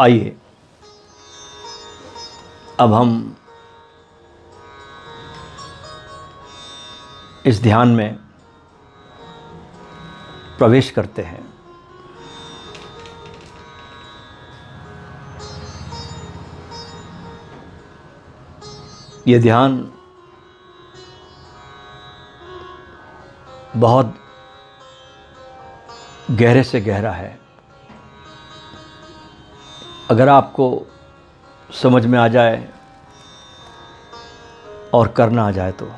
आइए अब हम इस ध्यान में प्रवेश करते हैं। ये ध्यान बहुत गहरे से गहरा है। अगर आपको समझ में आ जाए और करना आ जाए तो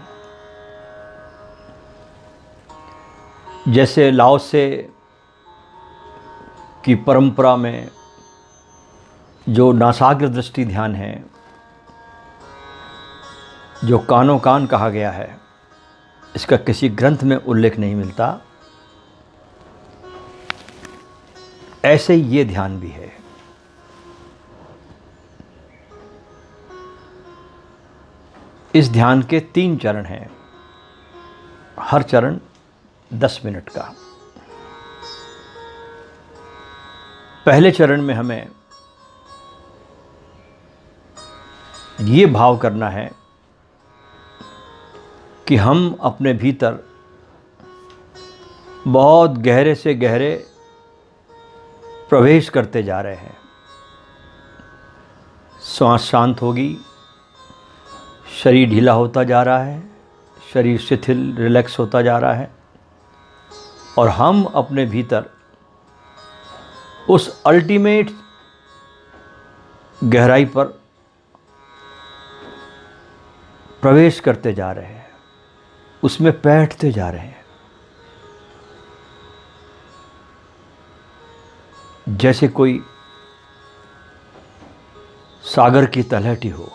जैसे लाओसे की परंपरा में जो नासाग्र दृष्टि ध्यान है, जो कानो कान कहा गया है, इसका किसी ग्रंथ में उल्लेख नहीं मिलता, ऐसे ही ये ध्यान भी है। इस ध्यान के 3 चरण हैं, हर चरण 10 मिनट का। पहले चरण में हमें ये भाव करना है कि हम अपने भीतर बहुत गहरे से गहरे प्रवेश करते जा रहे हैं। श्वास शांत होगी, शरीर ढीला होता जा रहा है, शरीर शिथिल रिलैक्स होता जा रहा है और हम अपने भीतर उस अल्टीमेट गहराई पर प्रवेश करते जा रहे हैं, उसमें बैठते जा रहे हैं। जैसे कोई सागर की तलहटी हो,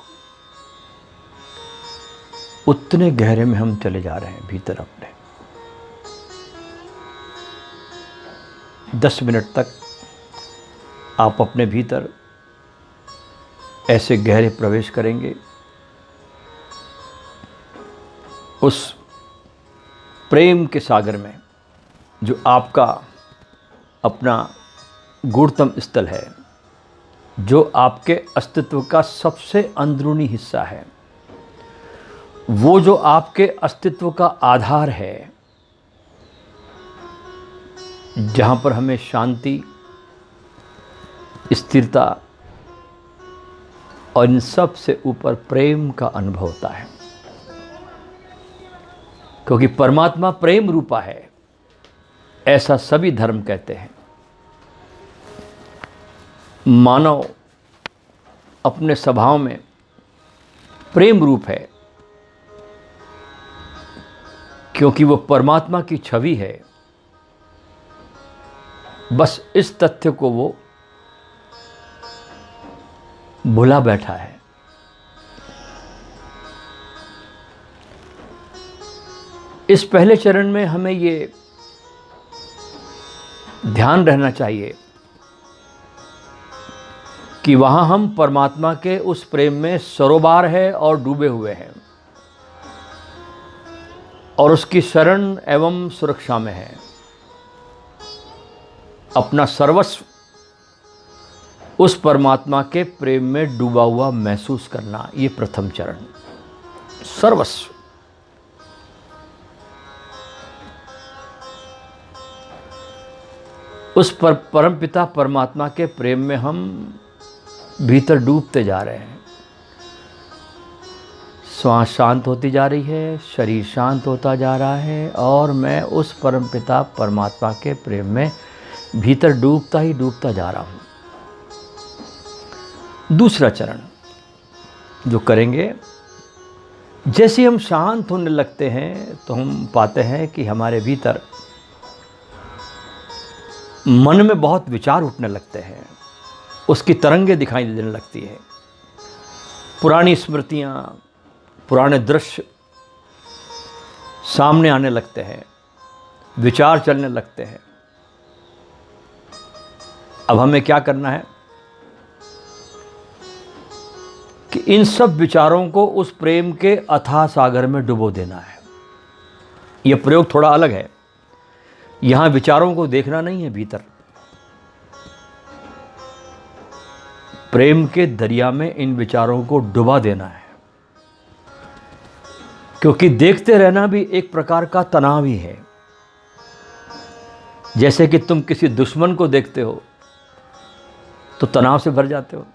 उतने गहरे में हम चले जा रहे हैं भीतर अपने। 10 मिनट तक आप अपने भीतर ऐसे गहरे प्रवेश करेंगे, उस प्रेम के सागर में जो आपका अपना गूढ़तम स्थल है, जो आपके अस्तित्व का सबसे अंदरूनी हिस्सा है, वो जो आपके अस्तित्व का आधार है, जहाँ पर हमें शांति, स्थिरता और इन सब से ऊपर प्रेम का अनुभव होता है। क्योंकि परमात्मा प्रेम रूपा है, ऐसा सभी धर्म कहते हैं। मानव अपने स्वभाव में प्रेम रूप है, क्योंकि वो परमात्मा की छवि है। बस इस तथ्य को वो भुला बैठा है। इस पहले चरण में हमें ये ध्यान रहना चाहिए कि वहाँ हम परमात्मा के उस प्रेम में सरोबार है और डूबे हुए हैं और उसकी शरण एवं सुरक्षा में है। अपना सर्वस्व उस परमात्मा के प्रेम में डूबा हुआ महसूस करना, ये प्रथम चरण। सर्वस्व उस परमपिता परमात्मा के प्रेम में हम भीतर डूबते जा रहे हैं। श्वास शांत होती जा रही है, शरीर शांत होता जा रहा है और मैं उस परमपिता परमात्मा के प्रेम में भीतर डूबता ही डूबता जा रहा हूँ। दूसरा चरण जो करेंगे, जैसे हम शांत होने लगते हैं तो हम पाते हैं कि हमारे भीतर मन में बहुत विचार उठने लगते हैं, उसकी तरंगें दिखाई देने लगती है। पुरानी स्मृतियाँ, पुराने दृश्य सामने आने लगते हैं, विचार चलने लगते हैं। अब हमें क्या करना है कि इन सब विचारों को उस प्रेम के अथाह सागर में डुबो देना है। यह प्रयोग थोड़ा अलग है। यहां विचारों को देखना नहीं है भीतर, प्रेम के दरिया में इन विचारों को डुबा देना है, क्योंकि देखते रहना भी एक प्रकार का तनाव ही है। जैसे कि तुम किसी दुश्मन को देखते हो तो तनाव से भर जाते हो।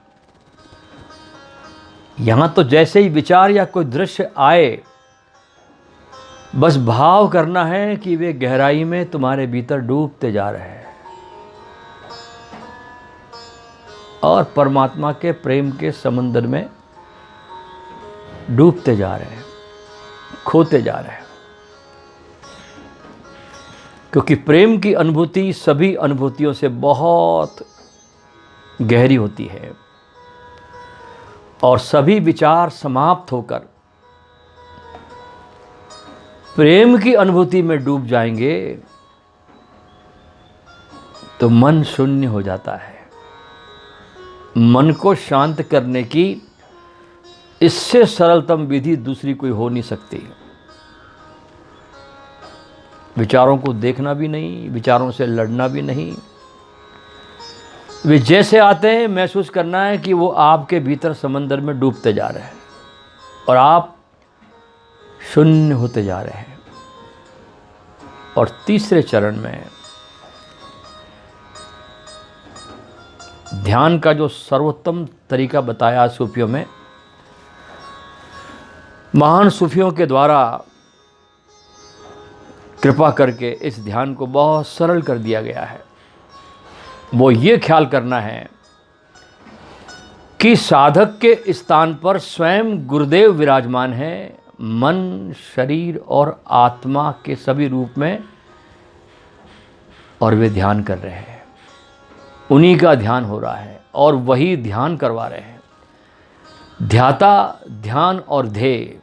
यहां तो जैसे ही विचार या कोई दृश्य आए, बस भाव करना है कि वे गहराई में तुम्हारे भीतर डूबते जा रहे हैं और परमात्मा के प्रेम के समुद्र में डूबते जा रहे हैं, खोते जा रहे हैं। क्योंकि प्रेम की अनुभूति सभी अनुभूतियों से बहुत गहरी होती है और सभी विचार समाप्त होकर प्रेम की अनुभूति में डूब जाएंगे तो मन शून्य हो जाता है। मन को शांत करने की इससे सरलतम विधि दूसरी कोई हो नहीं सकती। विचारों को देखना भी नहीं, विचारों से लड़ना भी नहीं। वे जैसे आते हैं महसूस करना है कि वो आपके भीतर समंदर में डूबते जा रहे हैं और आप शून्य होते जा रहे हैं। और तीसरे चरण में ध्यान का जो सर्वोत्तम तरीका बताया सूफियों में, महान सूफियों के द्वारा कृपा करके इस ध्यान को बहुत सरल कर दिया गया है। वो ये ख्याल करना है कि साधक के स्थान पर स्वयं गुरुदेव विराजमान है, मन, शरीर और आत्मा के सभी रूप में, और वे ध्यान कर रहे हैं। उन्हीं का ध्यान हो रहा है और वही ध्यान करवा रहे हैं। ध्याता, ध्यान और ध्येय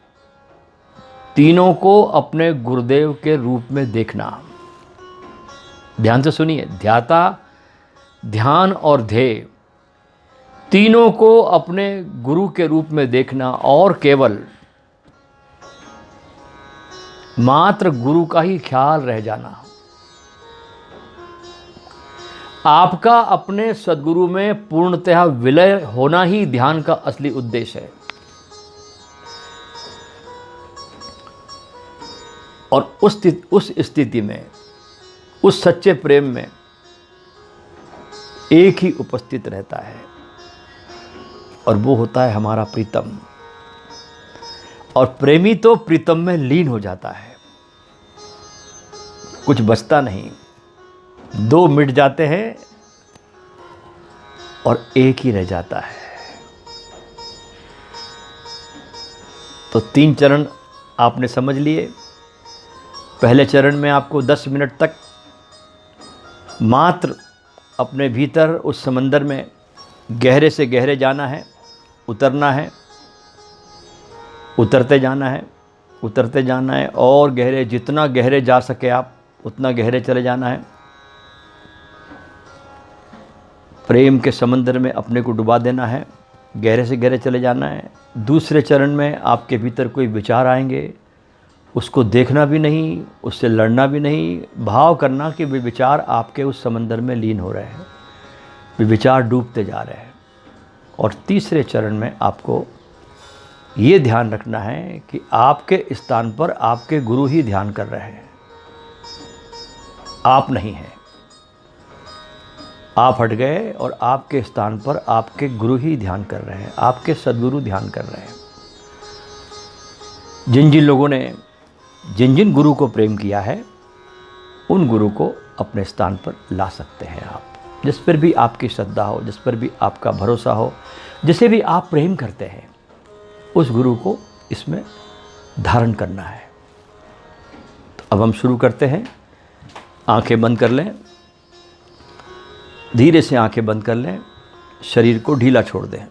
तीनों को अपने गुरुदेव के रूप में देखना। ध्यान से सुनिए, ध्याता, ध्यान और ध्येय तीनों को अपने गुरु के रूप में देखना और केवल मात्र गुरु का ही ख्याल रह जाना। आपका अपने सद्गुरु में पूर्णतः विलय होना ही ध्यान का असली उद्देश्य है। और उस स्थिति में, उस सच्चे प्रेम में एक ही उपस्थित रहता है और वो होता है हमारा प्रीतम। और प्रेमी तो प्रीतम में लीन हो जाता है, कुछ बचता नहीं। दो मिट जाते हैं और एक ही रह जाता है। तो 3 चरण आपने समझ लिए। पहले चरण में आपको 10 मिनट तक मात्र अपने भीतर उस समंदर में गहरे से गहरे जाना है, उतरना है, उतरते जाना है, उतरते जाना है और गहरे, जितना गहरे जा सके आप उतना गहरे चले जाना है। प्रेम के समंदर में अपने को डुबा देना है, गहरे से गहरे चले जाना है। दूसरे चरण में आपके भीतर कोई विचार आएंगे, उसको देखना भी नहीं, उससे लड़ना भी नहीं, भाव करना कि वे विचार आपके उस समंदर में लीन हो रहे हैं, वे विचार डूबते जा रहे हैं। और तीसरे चरण में आपको ये ध्यान रखना है कि आपके स्थान पर आपके गुरु ही ध्यान कर रहे हैं, आप नहीं हैं। आप हट गए और आपके स्थान पर आपके गुरु ही ध्यान कर रहे हैं, आपके सद्गुरु ध्यान कर रहे हैं। जिन जिन लोगों ने जिन जिन गुरु को प्रेम किया है, उन गुरु को अपने स्थान पर ला सकते हैं आप। जिस पर भी आपकी श्रद्धा हो, जिस पर भी आपका भरोसा हो, जिसे भी आप प्रेम करते हैं, उस गुरु को इसमें धारण करना है। तो अब हम शुरू करते हैं। आंखें बंद कर लें, धीरे से आंखें बंद कर लें, शरीर को ढीला छोड़ दें।